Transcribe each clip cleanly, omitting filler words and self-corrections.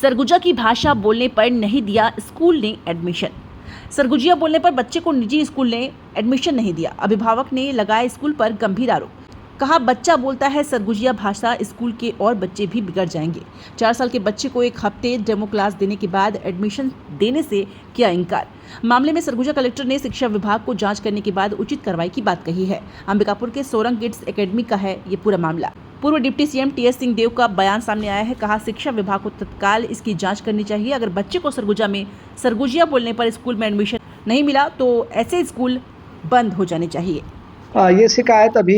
सरगुजा की भाषा बोलने पर नहीं दिया स्कूल ने एडमिशन। सरगुजिया बोलने पर बच्चे को निजी स्कूल ने एडमिशन नहीं दिया। अभिभावक ने लगाया स्कूल पर गंभीर आरोप। कहा बच्चा बोलता है सरगुजिया भाषा, स्कूल के और बच्चे भी बिगड़ जाएंगे। 4 साल के बच्चे को एक हफ्ते डेमो क्लास देने के बाद एडमिशन देने से किया इनकार। मामले में सरगुजा कलेक्टर ने शिक्षा विभाग को जांच करने के बाद उचित कार्रवाई की बात कही है। अंबिकापुर के सोरंग किड्स एकेडमी का है ये पूरा मामला। पूर्व डिप्टी सीएम टीएस सिंहदेव का बयान सामने आया है। कहा शिक्षा विभाग को तत्काल इसकी जांच करनी चाहिए। अगर बच्चे को सरगुजा में सरगुजिया बोलने पर स्कूल में एडमिशन नहीं मिला तो ऐसे स्कूल बंद हो जाने चाहिए। ये शिकायत अभी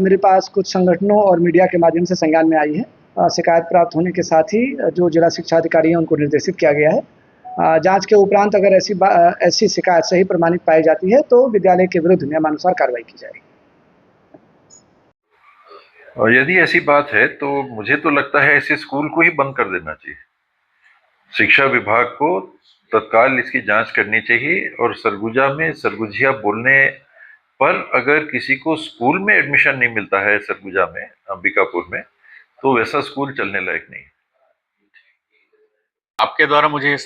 मेरे पास कुछ संगठनों और मीडिया के माध्यम से संज्ञान में आई है। शिकायत प्राप्त होने के साथ ही जो जिला शिक्षा अधिकारी हैं उनको निर्देशित किया गया है। जांच के उपरांत अगर ऐसी शिकायत सही प्रमाणित पाई जाती है तो विद्यालय के विरुद्ध नियमानुसार कार्रवाई की जाएगी। और यदि ऐसी बात है तो मुझे तो लगता है ऐसे स्कूल को ही बंद कर देना चाहिए। शिक्षा विभाग को तत्काल इसकी जांच करनी चाहिए और सरगुजा में सरगुजिया बोलने पर अगर किसी को स्कूल में एडमिशन नहीं मिलता है सरगुजा में, अंबिकापुर में, तो वैसा स्कूल चलने लायक नहीं। आपके द्वारा मुझे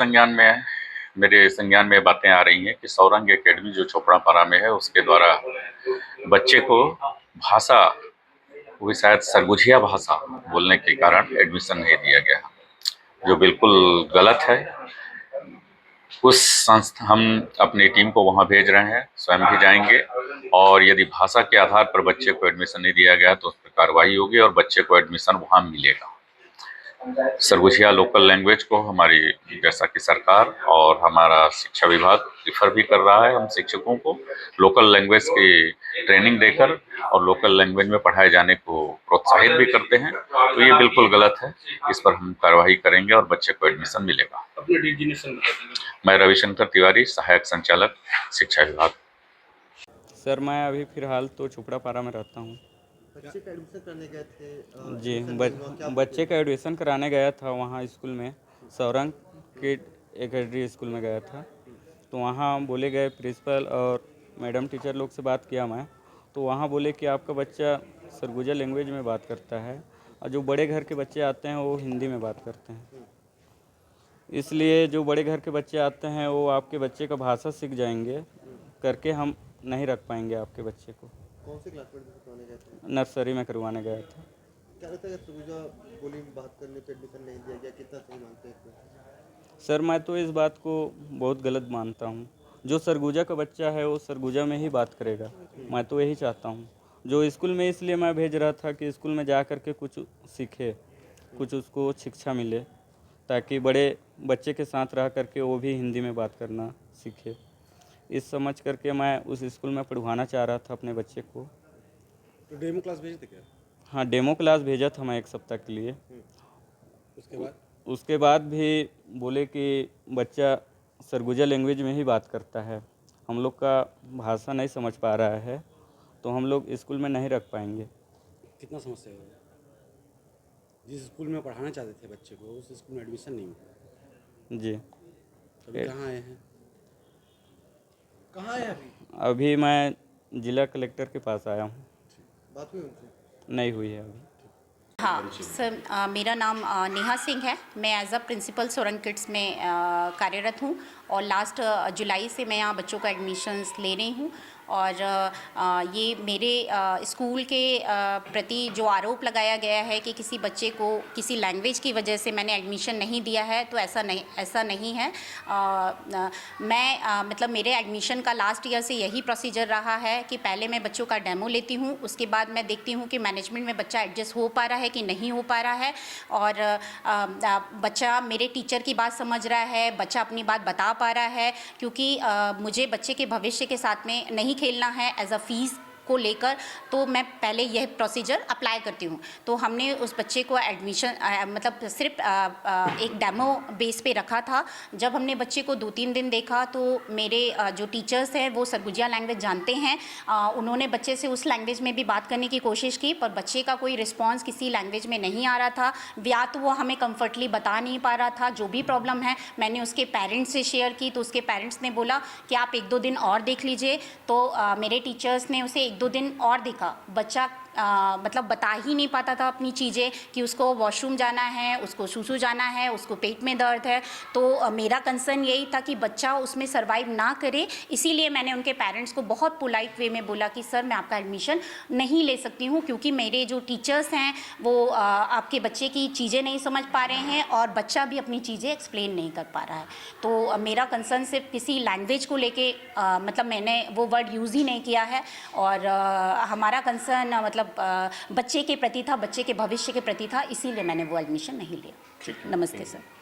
मेरे संज्ञान में बातें आ रही हैं कि सौरंग एकेडमी जो चोपड़ापारा में है उसके द्वारा बच्चे को भाषा, वो शायद सरगुजिया भाषा बोलने के कारण एडमिशन नहीं दिया गया, जो बिल्कुल गलत है। हम अपनी टीम को वहां भेज रहे हैं, स्वयं भी जाएंगे और यदि भाषा के आधार पर बच्चे को एडमिशन नहीं दिया गया तो उस पर कार्रवाई होगी और बच्चे को एडमिशन वहां मिलेगा। सरगुजिया लोकल लैंग्वेज को हमारी जैसा कि सरकार और हमारा शिक्षा विभाग प्रीफर भी कर रहा है। हम शिक्षकों को लोकल लैंग्वेज की ट्रेनिंग देकर और लोकल लैंग्वेज में पढ़ाए जाने को प्रोत्साहित भी करते हैं, तो ये बिल्कुल गलत है। इस पर हम कार्रवाई करेंगे और बच्चे को एडमिशन मिलेगा। मैं रविशंकर तिवारी, सहायक संचालक शिक्षा विभाग। सर मैं अभी फ़िलहाल तो चोपड़ापारा में रहता हूँ। बच्चे का एडमिशन करने गए थे जी, बच्चे का एडमिशन कराने गया था वहाँ स्कूल में, सौरंग किड एकेडमी स्कूल में गया था। तो वहाँ बोले गए प्रिंसिपल और मैडम टीचर लोग से बात किया मैं, तो वहाँ बोले कि आपका बच्चा सरगुजा लैंग्वेज में बात करता है और जो बड़े घर के बच्चे आते हैं वो हिंदी में बात करते हैं। इसलिए जो बड़े घर के बच्चे आते हैं वो आपके बच्चे का भाषा सीख जाएंगे करके हम नहीं रख पाएंगे आपके बच्चे को। कौन सी क्लास में करवाने गए थे? नर्सरी में करवाने गया था। क्या लगता है सरगुजा बोली में बात करने पे एडमिशन नहीं दिया गया, कितना सही मानते हैं? सर मैं तो इस बात को बहुत गलत मानता हूँ। जो सरगुजा का बच्चा है वो सरगुजा में ही बात करेगा, मैं तो यही चाहता हूँ। जो स्कूल में इसलिए मैं भेज रहा था कि स्कूल में जा कर के कुछ सीखे, कुछ उसको शिक्षा मिले, ताकि बड़े बच्चे के साथ रह करके वो भी हिंदी में बात करना सीखे। इस समझ करके मैं उस स्कूल में पढ़वाना चाह रहा था अपने बच्चे को। तो डेमो क्लास भेजे थे क्या? हाँ, डेमो क्लास भेजा था मैं 1 सप्ताह के लिए। उसके बाद भी बोले कि बच्चा सरगुजा लैंग्वेज में ही बात करता है, हम लोग का भाषा नहीं समझ पा रहा है, तो हम लोग स्कूल में नहीं रख पाएंगे। कितना समस्या है? जिस स्कूल में पढ़ाना चाहते थे बच्चे को उस स्कूल में एडमिशन नहीं मिला। जी। अभी कहाँ आए हैं? कहाँ है अभी? अभी मैं जिला कलेक्टर के पास आया हूँ। बात हुई उनसे? नहीं हुई है अभी। हाँ सर, मेरा नाम नेहा सिंह है। मैं एज अ प्रिंसिपल सोरंग किड्स में कार्यरत हूँ और लास्ट जुलाई से मैं यहाँ बच्चों का एडमिशन्स ले रही हूँ। और ये मेरे स्कूल के प्रति जो आरोप लगाया गया है कि किसी बच्चे को किसी लैंग्वेज की वजह से मैंने एडमिशन नहीं दिया है, तो ऐसा नहीं है। मैं मतलब मेरे एडमिशन का लास्ट ईयर से यही प्रोसीजर रहा है कि पहले मैं बच्चों का डेमो लेती हूँ, उसके बाद मैं देखती हूँ कि मैनेजमेंट में बच्चा एडजस्ट हो पा रहा है कि नहीं हो पा रहा है, और बच्चा मेरे टीचर की बात समझ रहा है, बच्चा अपनी बात बता पा रहा है, क्योंकि मुझे बच्चे के भविष्य के साथ में नहीं खेलना है एज अ फीस को लेकर, तो मैं पहले यह प्रोसीजर अप्लाई करती हूँ। तो हमने उस बच्चे को एडमिशन मतलब सिर्फ एक डेमो बेस पे रखा था। जब हमने बच्चे को 2-3 दिन देखा तो मेरे जो टीचर्स हैं वो सरगुजिया लैंग्वेज जानते हैं, उन्होंने बच्चे से उस लैंग्वेज में भी बात करने की कोशिश की, पर बच्चे का कोई रिस्पॉन्स किसी लैंग्वेज में नहीं आ रहा था, या तो वो हमें कम्फर्टली बता नहीं पा रहा था। जो भी प्रॉब्लम है मैंने उसके पेरेंट्स से शेयर की, तो उसके पेरेंट्स ने बोला कि आप 1-2 दिन और देख लीजिए। तो मेरे टीचर्स ने उसे 1-2 दिन और देखा, बच्चा मतलब बता ही नहीं पाता था अपनी चीज़ें कि उसको वॉशरूम जाना है, उसको सूसू जाना है, उसको पेट में दर्द है। तो मेरा कंसर्न यही था कि बच्चा उसमें सर्वाइव ना करे, इसीलिए मैंने उनके पेरेंट्स को बहुत पोलाइट वे में बोला कि सर मैं आपका एडमिशन नहीं ले सकती हूँ, क्योंकि मेरे जो टीचर्स हैं वो आपके बच्चे की चीज़ें नहीं समझ पा रहे हैं और बच्चा भी अपनी चीज़ें एक्सप्लेन नहीं कर पा रहा है। तो मेरा कंसर्न सिर्फ किसी लैंग्वेज को लेके मतलब मैंने वो वर्ड यूज़ ही नहीं किया है, और हमारा कंसर्न मतलब बच्चे के प्रति था, बच्चे के भविष्य के प्रति था, इसीलिए मैंने वो एडमिशन नहीं लिया। नमस्ते सर।